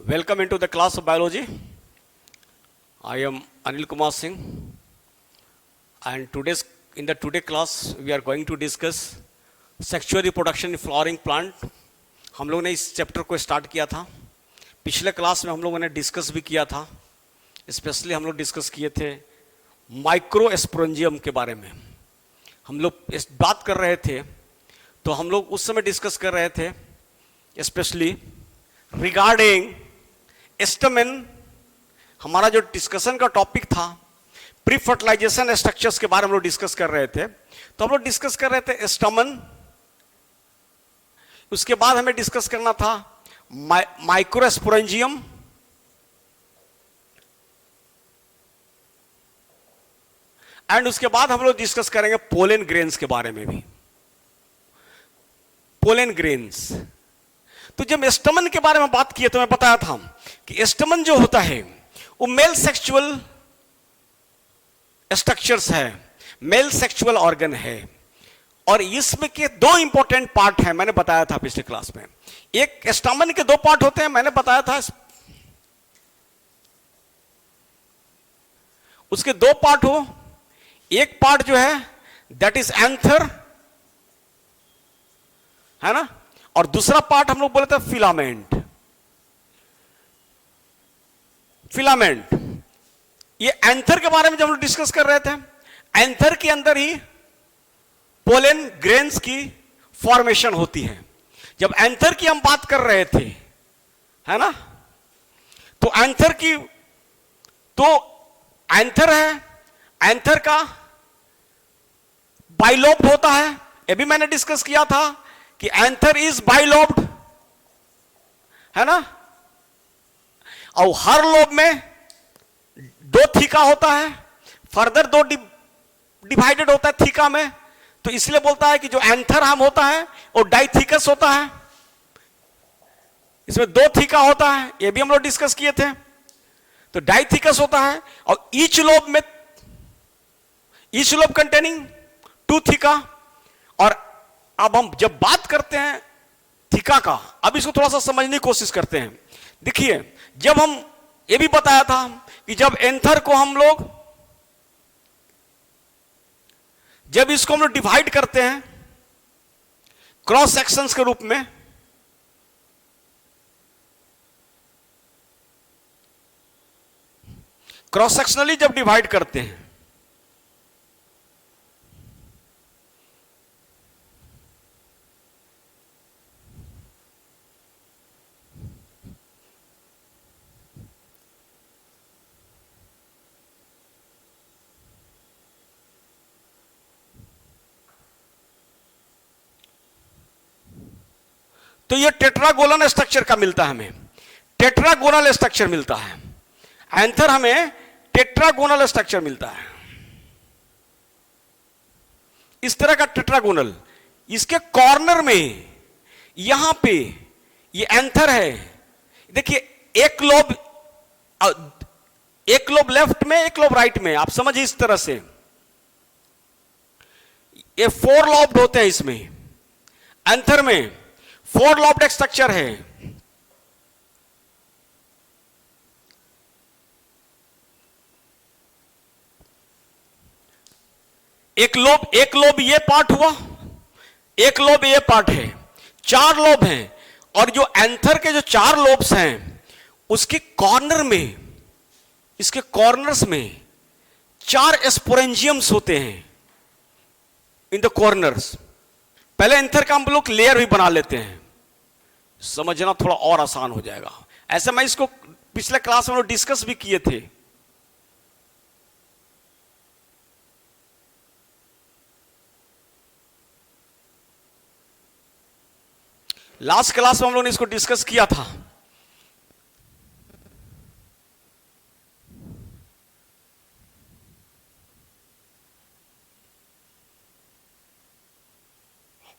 Welcome into the class of biology. I am Anil Kumar Singh, and in the today class we are going to discuss sexual reproduction in flowering plant. हम लोगों ने इस chapter को start किया था. पिछले class में हम लोगों ने डिस्कस भी किया था. स्पेशली हम लोग डिस्कस किए थे माइक्रोस्पोरेंजियम के बारे में. हम लोग इस बात कर रहे थे, तो हम लोग उस समय डिस्कस कर रहे थे स्पेशली रिगार्डिंग स्टमेन. हमारा जो डिस्कशन का टॉपिक था प्री फर्टिलाइजेशन स्ट्रक्चर्स के बारे में हम लोग डिस्कस कर रहे थे. तो हम लोग डिस्कस कर रहे थे स्टमन. उसके बाद हमें डिस्कस करना था माइक्रोस्पोरेंजियम, एंड उसके बाद हम लोग डिस्कस करेंगे पोलन ग्रेन्स के बारे में भी. Pollen grains. तो जब स्टमन के बारे में बात किए तो मैं बताया था कि स्टमन जो होता है वो मेल सेक्सुअल स्ट्रक्चर्स है, मेल सेक्सुअल ऑर्गन है, और इसमें के दो इंपॉर्टेंट पार्ट है. मैंने बताया था पिछले क्लास में. एक स्टमन के दो पार्ट होते हैं, मैंने बताया था. उसके दो पार्ट हो. एक पार्ट जो है दैट इज एंथर, है ना, और दूसरा पार्ट हम लोग बोले थे फिलामेंट. फिलामेंट. ये एंथर के बारे में जब हम लोग डिस्कस कर रहे थे, एंथर के अंदर ही पोलन ग्रेन्स की फॉर्मेशन होती है. जब एंथर की हम बात कर रहे थे, है ना, तो एंथर की, तो एंथर है, एंथर का बाइलोब्ड होता है. ये भी मैंने डिस्कस किया था कि एंथर इज बाइलोब्ड, है ना, और हर लोब में दो थीका होता है, फर्दर दो डिवाइडेड होता है थीका में. तो इसलिए बोलता है कि जो एंथर हम होता है वो डाइथीकस होता है. इसमें दो थीका होता है, ये भी हम लोग डिस्कस किए थे. तो डाइथीकस होता है, और each lobe containing two theca. और अब हम जब बात करते हैं थीका का, अब इसको थोड़ा सा समझने की कोशिश करते हैं. देखिए, जब हम ये भी बताया था कि जब एंथर को हम लोग, जब इसको हम लोग डिवाइड करते हैं क्रॉस सेक्शंस के रूप में, क्रॉस सेक्शनली जब डिवाइड करते हैं, तो ये टेट्रागोनल स्ट्रक्चर का मिलता है हमें. टेट्रागोनल स्ट्रक्चर मिलता है. एंथर हमें टेट्रागोनल स्ट्रक्चर मिलता है, इस तरह का टेट्रागोनल. इसके कॉर्नर में यहां पे ये एंथर है. देखिए, एक लोब लेफ्ट में, एक लोब राइट में. आप समझिए इस तरह से. ये 4 लॉब्ड होते हैं इसमें. एंथर में 4 लॉब्ड स्ट्रक्चर है. एक लोब ये पार्ट हुआ, एक लोब ये पार्ट है. 4 लोब हैं, और जो एंथर के जो 4 लोब्स हैं उसके कॉर्नर में, इसके कॉर्नर्स में 4 स्पोरेंजियम्स होते हैं इन द कॉर्नर्स. पहले एंथर का हम लोग लेयर भी बना लेते हैं, समझना थोड़ा और आसान हो जाएगा. ऐसे मैं इसको पिछले क्लास में डिस्कस भी किए थे. लास्ट क्लास में हम लोगों ने इसको डिस्कस किया था.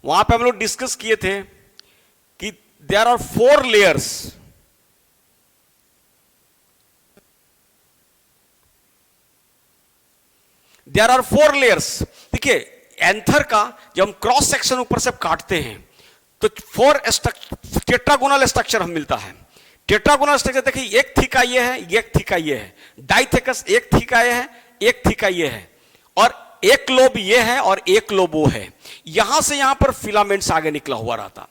वहां पे हम लोग डिस्कस किए थे कि there are 4 layers. There are 4 layers. देखिए, एंथर का जब हम क्रॉस सेक्शन ऊपर से काटते हैं तो 4 टेट्रागोनल स्ट्रक्चर हम मिलता है. टेट्रागोनल स्ट्रक्चर देखिए, एक थीका ये है, एक थीका ये है। डाइथेकस एक थीका ये है, एक थीका ये है, और एक लोब ये है और एक लोब वो है। यहां से यहां पर फिलामेंट्स आगे निकला हुआ रहता।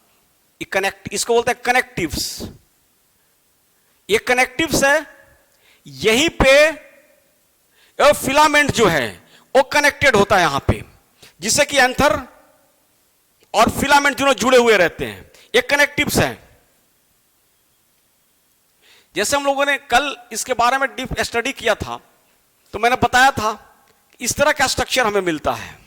ये कनेक्ट, इसको बोलते हैं कनेक्टिव्स। ये कनेक्टिव्स है, यहीं पे फिलामेंट जो है वो कनेक्टेड होता है यहां पे, जिससे कि एंथर और फिलामेंट दोनों जुड़े हुए रहते हैं। ये कनेक्टिव्स है। जैसे हम लोगों ने कल इसके बारे में डीप स्टडी किया था, तो मैंने बताया था इस तरह का स्ट्रक्चर हमें मिलता है।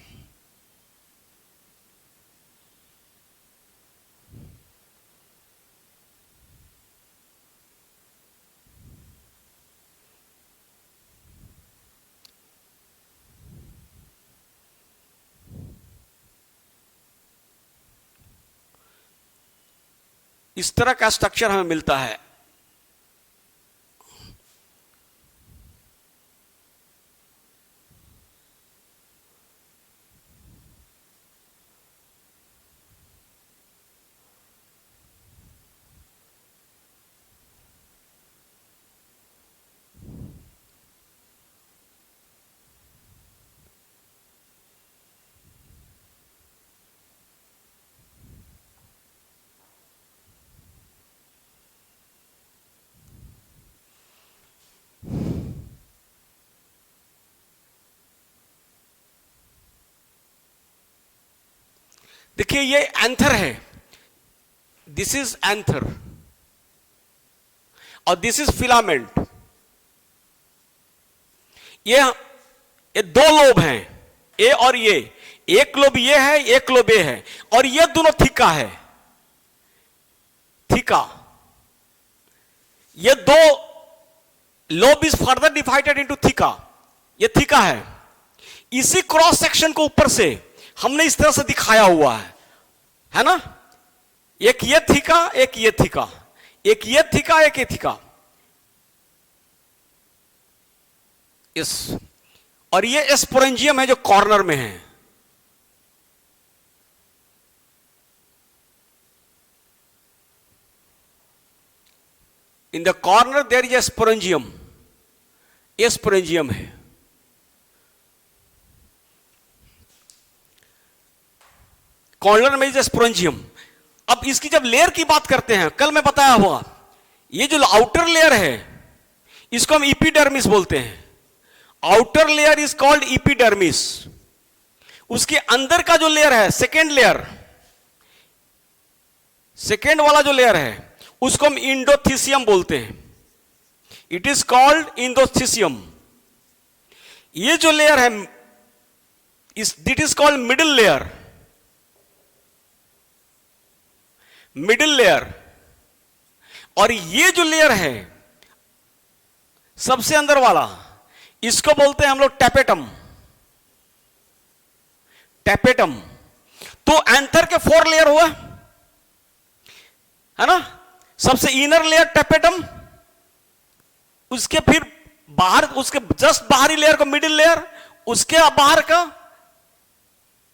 इस तरह का स्ट्रक्चर हमें मिलता है। देखिए ये एंथर है, दिस इज एंथर और दिस इज फिलामेंट। ये दो लोब हैं, ए और ये। एक लोब ये है, एक लोब ये है, और ये दोनों थीका है। थीका, ये दो lobe is further divided into theca. ये थीका है। इसी क्रॉस सेक्शन को ऊपर से हमने इस तरह से दिखाया हुआ है ना। एक ये थीका, एक ये थीका, एक ये थीका, एक ये थीका, इस, और ये स्पोरेंजियम है जो कॉर्नर में है। In the corner there is a sporangium. ये स्पोरेंजियम है। कॉर्नर में इज ए स्पोरेंजियम। अब इसकी जब लेयर की बात करते हैं, कल मैं बताया हुआ, ये जो आउटर लेयर है इसको हम इपिडर्मिस बोलते हैं। Outer layer is called epidermis. उसके अंदर का जो लेयर है, सेकेंड लेयर, सेकेंड वाला जो लेयर है उसको हम इंडोथीसियम बोलते हैं। It is called endothecium. ये जो लेयर है it is called middle layer. Middle layer. और ये जो लेयर है सबसे अंदर वाला, इसको बोलते हैं हम लोग टैपेटम। टैपेटम। तो एंथर के 4 लेयर हुआ है ना। सबसे इनर लेयर टैपेटम, उसके फिर बाहर, उसके जस्ट बाहरी लेयर को मिडिल लेयर, उसके बाहर का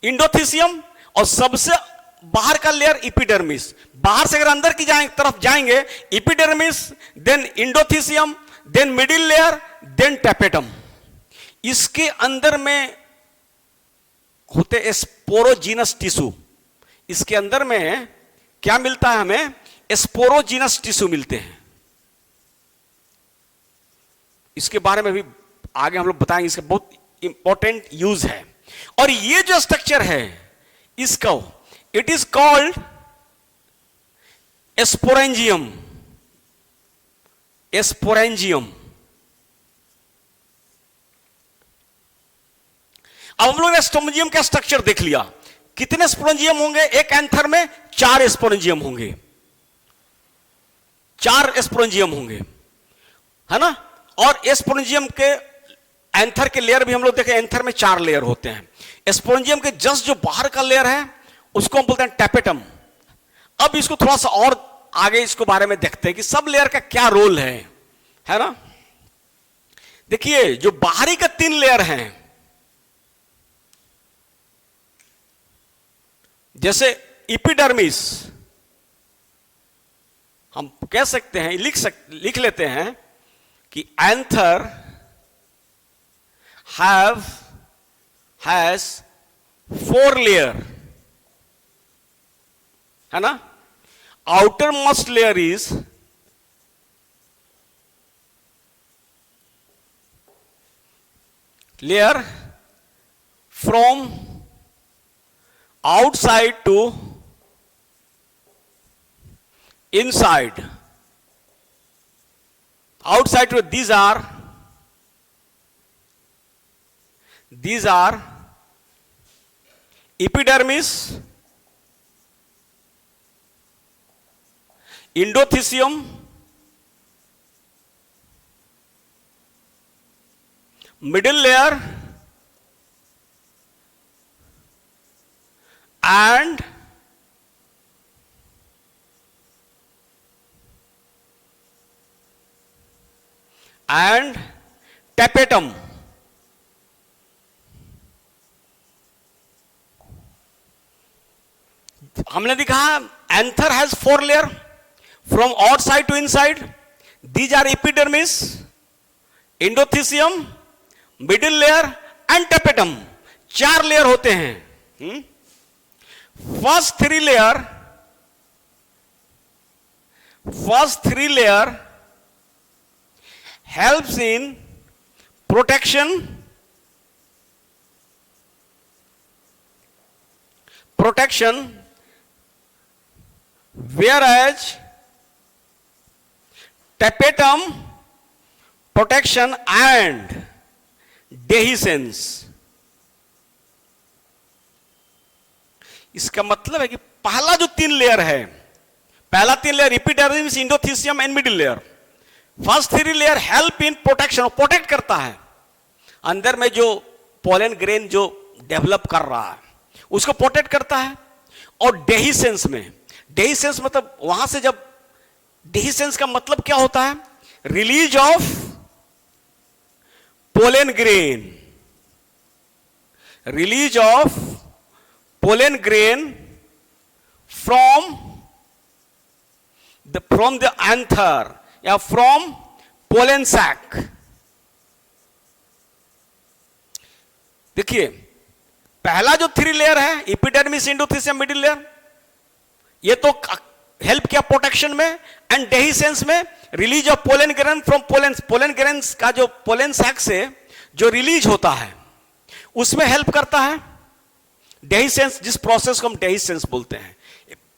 इंडोथीसियम, और सबसे बाहर का लेयर इपिडर्मिस। बाहर से अगर अंदर की तरफ जाएंगे, epidermis, then endothecium, then middle layer, then tapetum. इसके अंदर में होते स्पोरोजीनस टिश्यू। इसके अंदर में क्या मिलता है हमें? स्पोरोजीनस टिश्यू मिलते हैं। इसके बारे में भी आगे हम लोग बताएंगे, इसका बहुत इंपॉर्टेंट यूज है। और ये जो स्ट्रक्चर है इसका, it is called sporangium. Sporangium. अब हम लोग ने स्पोरेंजियम का स्ट्रक्चर देख लिया। कितने स्पोरेंजियम होंगे एक एंथर में? 4 स्पोरेंजियम होंगे। 4 स्पोरेंजियम होंगे, है ना। और स्पोरेंजियम के एंथर के लेयर भी हम लोग देखें, एंथर में 4 लेयर होते हैं। स्पोरेंजियम के जस्ट जो बाहर का लेयर है उसको हम बोलते हैं टैपेटम। अब इसको थोड़ा सा और आगे इसको बारे में देखते हैं कि सब लेयर का क्या रोल है ना। देखिए जो बाहरी का 3 लेयर हैं, जैसे इपिडर्मिस, हम कह सकते हैं, लिख लेते हैं कि एंथर हैज 4 लेयर, है ना। Outer most layer is layer from outside to inside. Outside to these are epidermis, endothelium, middle layer, and tapetum. हमने दिखा anther has 4 layer from outside to inside. These are epidermis, endothecium, middle layer and tapetum. 4 layer होते हैं. First three layer helps in protection, whereas tapetum protection and dehiscence. इसका मतलब है कि पहला जो 3 लेयर है, पहला 3 layer epidermis, endothecium and middle layer. First 3 layer help in protection, protect करता है अंदर में जो पोलन ग्रेन जो डेवलप कर रहा है उसको प्रोटेक्ट करता है. और डेहिसेंस में, डेहिसेंस मतलब वहां से जब, डेहिसेंस का मतलब क्या होता है? Release of pollen grain, release of pollen grain from the anther या from pollen sac. देखिए पहला जो 3 लेयर है एपिडर्मिस, एंडोथीसियम, मिडिल लेयर, ये तो हेल्प किया प्रोटेक्शन में एंड डेहिसेंस में. Release of pollen grain from pollen grain का जो पोलन सैक से जो रिलीज होता है उसमें हेल्प करता है. डेहिसेंस, जिस प्रोसेस को हम डेहिसेंस बोलते हैं,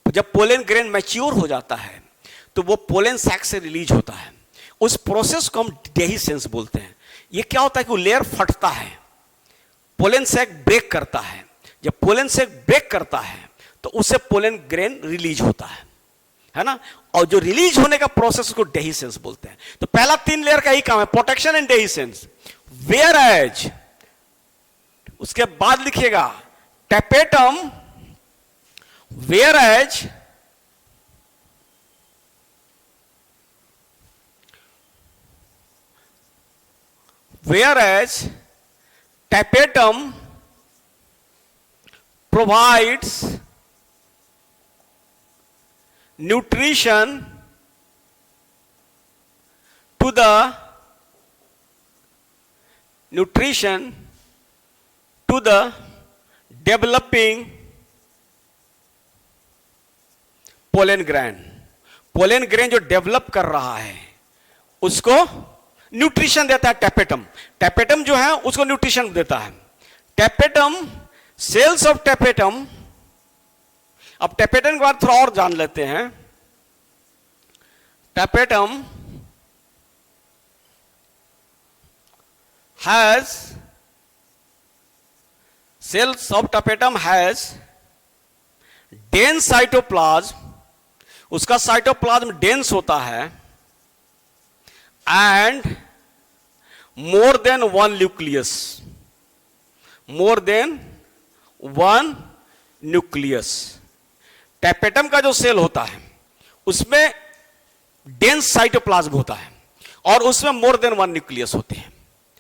जब पोलन ग्रेन मैच्योर हो जाता है तो वो पोलन सैक से रिलीज होता है, उस प्रोसेस को हम डेहिसेंस बोलते हैं. ये क्या होता है कि वो लेयर फटता है, पोलन सैक ब्रेक करता है. जब पोलन सैक ब्रेक करता है तो उससे पोलन ग्रेन रिलीज होता है ना. और जो रिलीज होने का प्रोसेस को डेहिसेंस बोलते हैं. तो पहला 3 लेयर का ही काम है, प्रोटेक्शन एंड डेहिसेंस. वेयरएज उसके बाद लिखिएगा tapetum, whereas tapetum provides nutrition to the developing pollen grain. Pollen grain जो डेवलप कर रहा है उसको न्यूट्रिशन देता है टेपेटम. टेपेटम जो है उसको न्यूट्रिशन देता है. Tapetum, cells of tapetum. अब टेपेटम के बाद थोड़ा और जान लेते हैं. Tapetum has, cells of tapetum has dense cytoplasm, उसका साइटोप्लाज्म डेंस होता है, and more than 1 nucleus, more than 1 nucleus. Tapetum का जो सेल होता है उसमें डेंस साइटोप्लाज्म होता है और उसमें मोर देन 1 न्यूक्लियस होते हैं,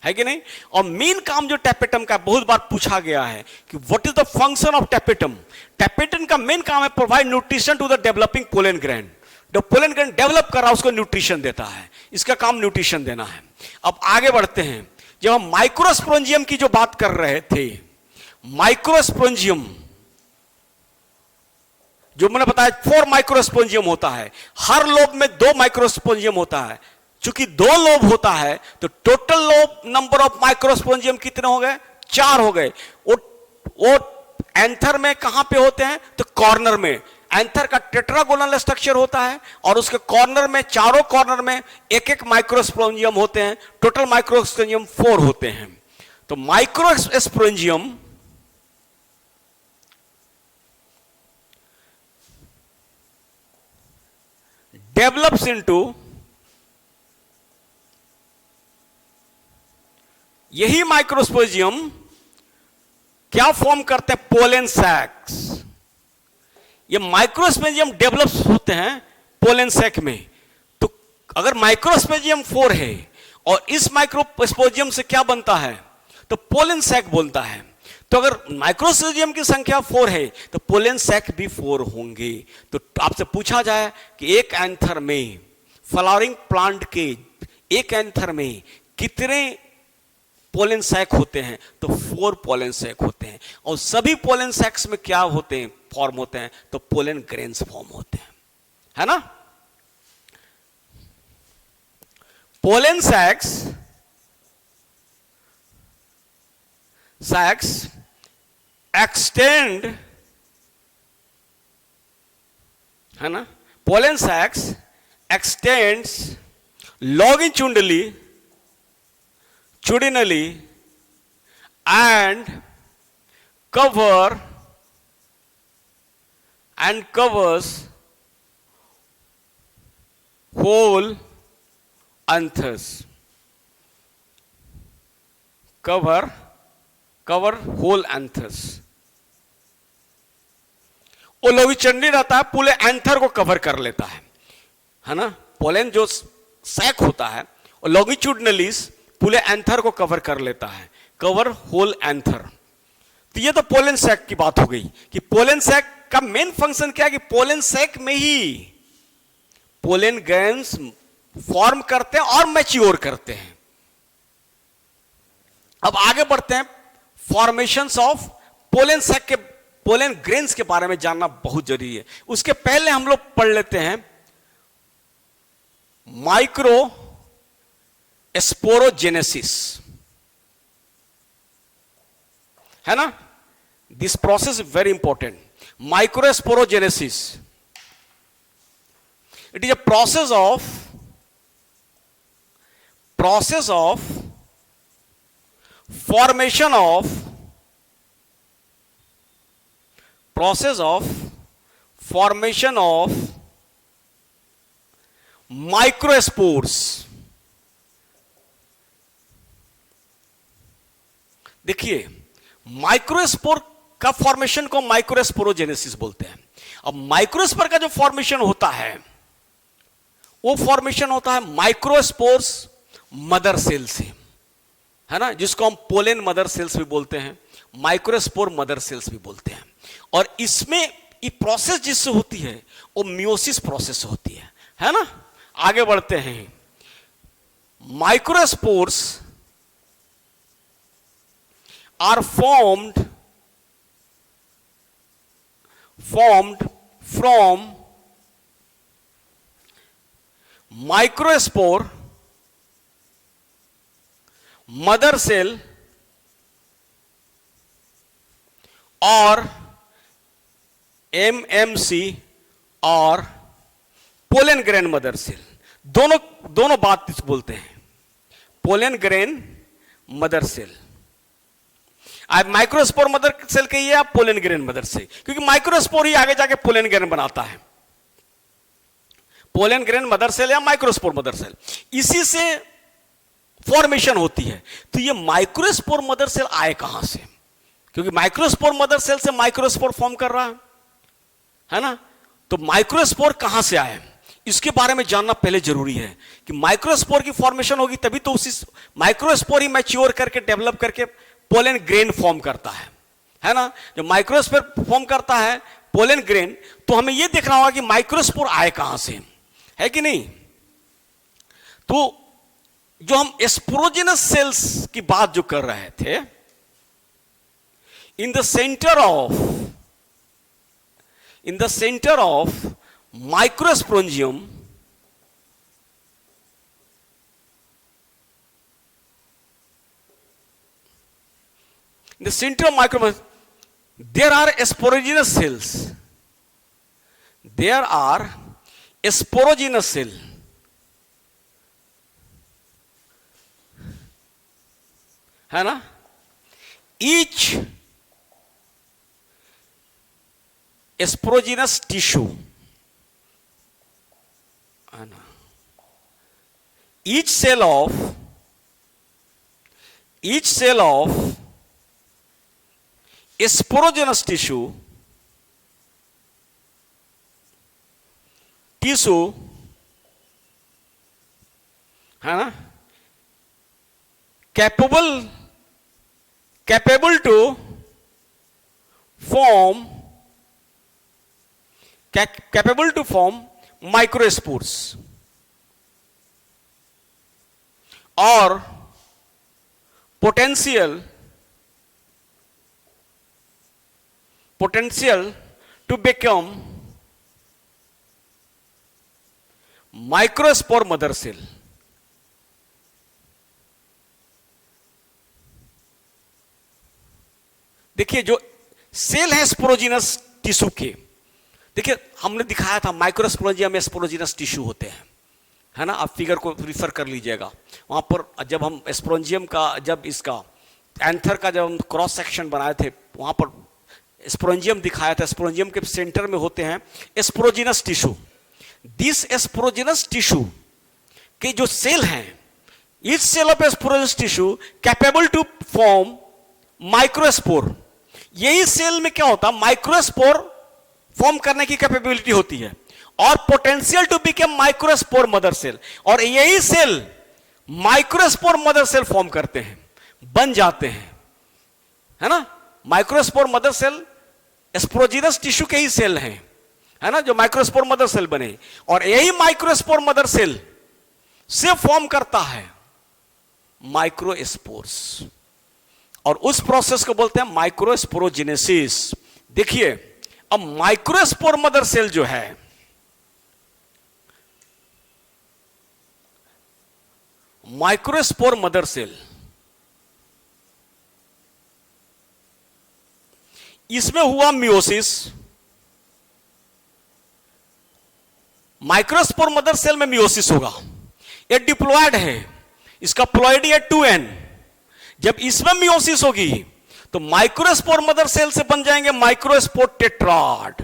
है कि नहीं. और मेन काम जो टैपेटम का बहुत बार पूछा गया है कि what is the function of tapetum. Tapetum का मेन काम है provide nutrition to the developing pollen grain. जो पोलन ग्रेन डेवलप कर रहा है उसको न्यूट्रिशन देता है, इसका काम न्यूट्रिशन देना है। अब आगे बढ़ते हैं, जब हम माइक्रोस्पोरेंजियम की जो बात कर रहे थे, माइक्रोस्पोरेंजियम जो मैंने बताया 4 माइक्रोस्पोरेंजियम होता है, हर लोब में 2 माइक्रोस्पोरेंजियम होता है। चूंकि 2 लोब होता है तो total lobe number of microsporangium कितने हो गए? 4 हो गए। वो एंथर में कहां पे होते हैं? तो कॉर्नर में। एंथर का टेट्रागोनल स्ट्रक्चर होता है और उसके कॉर्नर में, चारों कॉर्नर में एक एक माइक्रोस्पोरेंजियम होते हैं। टोटल माइक्रोस्पोरेंजियम 4 होते हैं। तो माइक्रोस्पोरेंजियम डेवलप्स इनटू, यही माइक्रोस्पोरेंजियम क्या फॉर्म करते हैं? पोलन सैक्स। ये माइक्रोस्पोरेंजियम डेवलप्स होते हैं पोलन सैक में। तो अगर माइक्रोस्पोरेंजियम 4 है और इस माइक्रोस्पोरेंजियम से क्या बनता है? तो पोलन सैक बोलता है। तो अगर माइक्रोस्पोरेंजियम की संख्या 4 है तो पोलन सैक भी 4 होंगे। तो आपसे पूछा जाए कि एक एंथर में, फ्लावरिंग प्लांट के एक एंथर में कितने पोलन सैक होते हैं? तो 4 पोलन सैक होते हैं। और सभी पोलन सैक्स में क्या होते हैं? फॉर्म होते हैं, तो पोलन ग्रेन्स फॉर्म होते हैं, है ना। पोलन सैक्स एक्सटेंड, है ना। Pollen sacs extends longitudinally and covers whole anthers. cover whole anthers. वो लॉन्गिट्यूडिनली रहता है, पूरे एंथर को कवर कर लेता है ना। पोलन जो सैक होता है और लॉन्गिट्यूडिनली पूरे एंथर को कवर कर लेता है, कवर होल एंथर। तो ये तो पोलन सैक की बात हो गई कि पोलन सैक का मेन फंक्शन क्या है कि पोलन सैक में ही पोलन ग्रेन्स फॉर्म करते हैं और मैच्योर करते हैं। अब आगे बढ़ते हैं, फॉर्मेशंस ऑफ पोलन सैक के, पोलन ग्रेन्स के बारे में जानना बहुत जरूरी है। उसके पहले हम लोग पढ़ लेते हैं माइक्रो स्पोरोजेनेसिस, है ना। This process is very important. Microsporogenesis, it is a process of formation of microspores। देखिए, माइक्रोस्पोर का फॉर्मेशन को माइक्रोस्पोरोजेनेसिस बोलते हैं। अब माइक्रोस्पोर का जो फॉर्मेशन होता है वो फॉर्मेशन होता है माइक्रोस्पोर्स मदर सेल से, है ना, जिसको हम पोलन मदर सेल्स भी बोलते हैं, माइक्रोस्पोर मदर सेल्स भी बोलते हैं। और इसमें ये प्रोसेस जिससे होती है वो मियोसिस प्रोसेस होती है ना। आगे बढ़ते हैं, microspores are formed from microspore mother cell और MMC और पोलन ग्रेन मदर सेल। दोनों बात बोलते हैं, पोलन ग्रेन मदर सेल। आप माइक्रोस्पोर मदर सेल कहिए, आप पोलन ग्रेन मदर सेल, क्योंकि माइक्रोस्पोर ही आगे जाके पोलन ग्रेन बनाता है। पोलन ग्रेन मदर सेल या माइक्रोस्पोर मदर सेल, इसी से फॉर्मेशन होती है। तो ये माइक्रोस्पोर मदर सेल आए कहां से? क्योंकि माइक्रोस्पोर मदर सेल से माइक्रोस्पोर फॉर्म कर रहा है ना। तो माइक्रोस्पोर कहां से आए, इसके बारे में जानना पहले जरूरी है कि माइक्रोस्पोर की फॉर्मेशन होगी तभी तो उसी माइक्रोस्पोर ही मैच्योर करके डेवलप करके पोलन ग्रेन फॉर्म करता है ना। जो माइक्रोस्पोर फॉर्म करता है पोलन ग्रेन, तो हमें यह देखना होगा कि माइक्रोस्पोर आए कहां से। है कि नहीं? तो जो हम स्पोरोजिनस सेल्स की बात जो कर रहे थे, in the centre of microsporangium, in the center of microsporidium, there are sporogenous cells. There are sporogenous cells. है ना? Each sporogenous tissue, है ना? Each cell of sporogenous tissue है ना, capable to form microspores or potential to become microspore mother cell. देखिए जो cell है sporogenous tissue के, देखिए हमने दिखाया था माइक्रोस्पोरेंजियम में स्पोरोजिनस टिश्यू होते हैं, है ना? आप फिगर को रिफर कर लीजिएगा, वहां पर जब हम स्पोरेंजियम का, जब इसका एंथर का जब हम क्रॉस सेक्शन बनाए थे, वहां पर स्पोरेंजियम दिखाया था। स्पोरेंजियम के सेंटर में होते हैं sporogenous tissue. This sporogenous tissue के जो सेल हैं, each cell of sporogenous tissue capable to form microspore. यही सेल में क्या होता है, माइक्रोस्पोर फॉर्म करने की कैपेबिलिटी होती है, और potential to become microspore mother cell, और यही cell microspore mother cell form करते हैं, बन जाते हैं, है ना? Microspore mother cell sporogenous tissue के ही सेल हैं, है ना, जो माइक्रोस्पोर मदर सेल बने, और यही माइक्रोस्पोर मदर सेल से फॉर्म करता है माइक्रोस्पोर्स, और उस प्रोसेस को बोलते हैं माइक्रोस्पोरोजेनेसिस। देखिए अब माइक्रोस्पोर मदर सेल जो है, माइक्रोस्पोर मदर सेल, इसमें हुआ मियोसिस। माइक्रोस्पोर मदर सेल में मियोसिस होगा, ये डिप्लॉयड है, इसका प्लॉयडी है 2n। जब इसमें मियोसिस होगी तो माइक्रोस्पोर मदर सेल से बन जाएंगे माइक्रोस्पोर टेट्राड।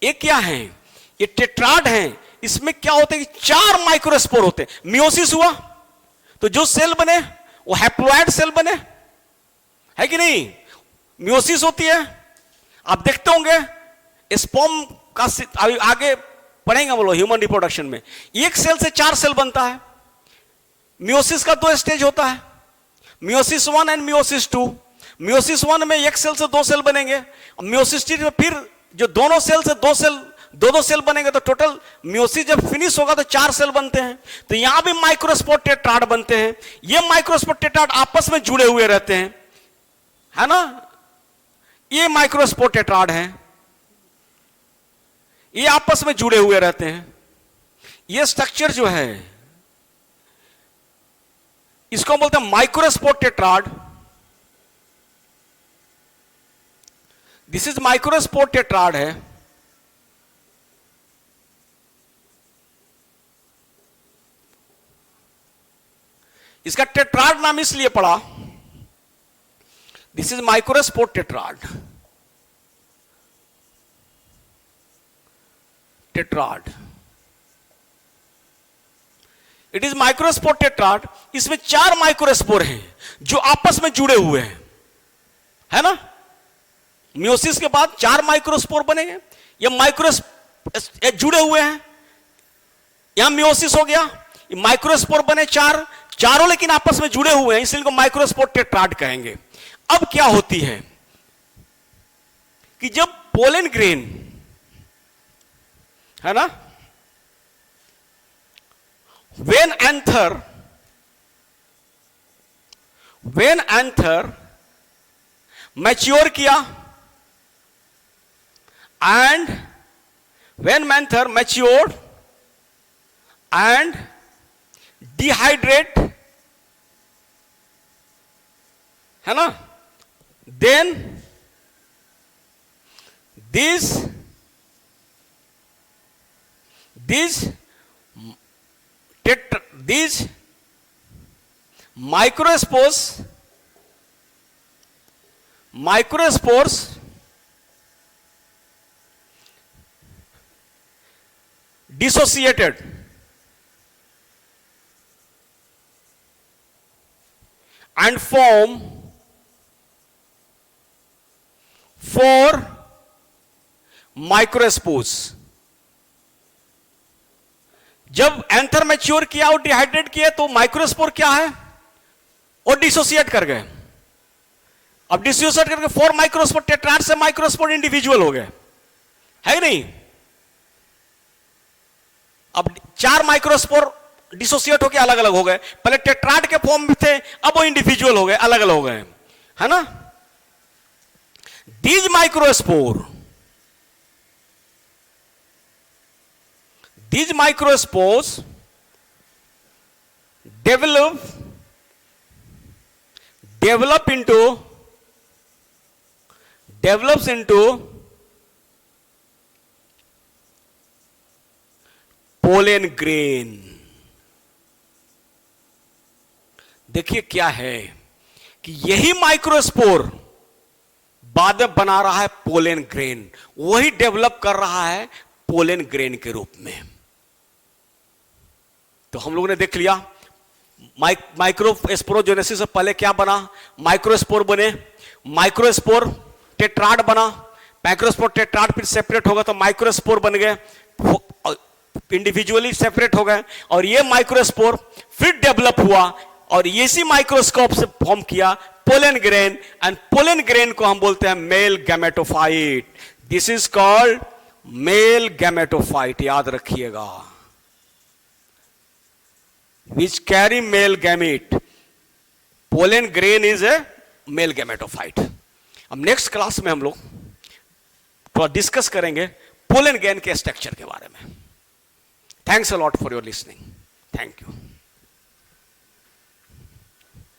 ये क्या है, ये टेट्राड है। इसमें क्या होता है कि 4 माइक्रोस्पोर होते हैं। मियोसिस हुआ तो जो सेल बने वो हैप्लॉयड सेल बने, है कि नहीं? मियोसिस होती है, आप देखते होंगे स्पर्म का, आगे पढ़ेंगे बोलो ह्यूमन रिप्रोडक्शन में, एक सेल से 4 सेल बनता है। मियोसिस का 2 स्टेज होता है, मियोसिस 1 एंड मियोसिस 2। मियोसिस 1 में एक सेल से 2 सेल बनेंगे, मियोसिस 2 में फिर जो दोनों सेल से 2 सेल बनेंगे, तो टोटल मियोसिस जब फिनिश होगा तो 4 सेल बनते हैं। तो यहां भी माइक्रोस्पोर टेट्राड बनते हैं। ये माइक्रोस्पोर टेट्राड आपस में जुड़े हुए रहते हैं, है ना? ये माइक्रोस्पोर टेट्राड है, ये आपस में जुड़े हुए रहते हैं। ये स्ट्रक्चर जो है इसको बोलते हैं microspore tetrad. This is microspore tetrad है। इसका टेट्राड नाम इसलिए पड़ा, this is microspore tetrad. It is microspore tetrad. इसमें 4 माइक्रोस्पोर हैं जो आपस में जुड़े हुए हैं, है ना? मियोसिस के बाद 4 माइक्रोस्पोर बनेंगे। ये माइक्रोस्पोर जुड़े हुए हैं, यहां मियोसिस हो गया, ये माइक्रोस्पोर बने 4, चारों लेकिन आपस में जुड़े हुए हैं, इसलिए इनको माइक्रोस्पोर टेट्राड कहेंगे। अब क्या होती है कि जब पोलन ग्रेन है ना, वेन एंथर मैच्योर किया and when anther mature and dehydrate है ना, then these microspores dissociated and form 4 microspores. जब एंथर मैच्योर किया और डिहाइड्रेट किया तो माइक्रोस्पोर क्या है, और डिसोसिएट कर गए। अब डिसोसिएट करके 4 माइक्रोस्पोर, टेट्राड से माइक्रोस्पोर इंडिविजुअल हो गए, है कि नहीं। अब 4 माइक्रोस्पोर डिसोसिएट होकर अलग अलग हो गए, पहले टेट्राड के फॉर्म में थे, अब वो इंडिविजुअल हो गए, अलग अलग हो गए, है ना। These microspores develops into pollen grain। देखिए क्या है कि यही माइक्रोस्पोर बाद में बना रहा है पोलन ग्रेन, वही डेवलप कर रहा है पोलन ग्रेन के रूप में। तो हम लोगों ने देख लिया माइक्रोस्पोरोजेनेसिस से पहले क्या बना, माइक्रोस्पोर बने, माइक्रोस्पोर टेट्राड बना, माइक्रोस्पोर टेट्राड फिर सेपरेट होगा तो माइक्रोस्पोर बन गए, इंडिविजुअली सेपरेट हो गए, और ये माइक्रोस्पोर फिर डेवलप हुआ और इसी माइक्रोस्कोप से फॉर्म किया pollen grain, and pollen grain को हम बोलते हैं male gametophyte. This is called male gametophyte, याद रखिएगा, which carry male gamete। pollen grain is a male gametophyte। अब नेक्स्ट क्लास में हम लोग थोड़ा डिस्कस करेंगे पोलन ग्रेन के स्ट्रक्चर के बारे में। Thanks a lot for your listening, thank you.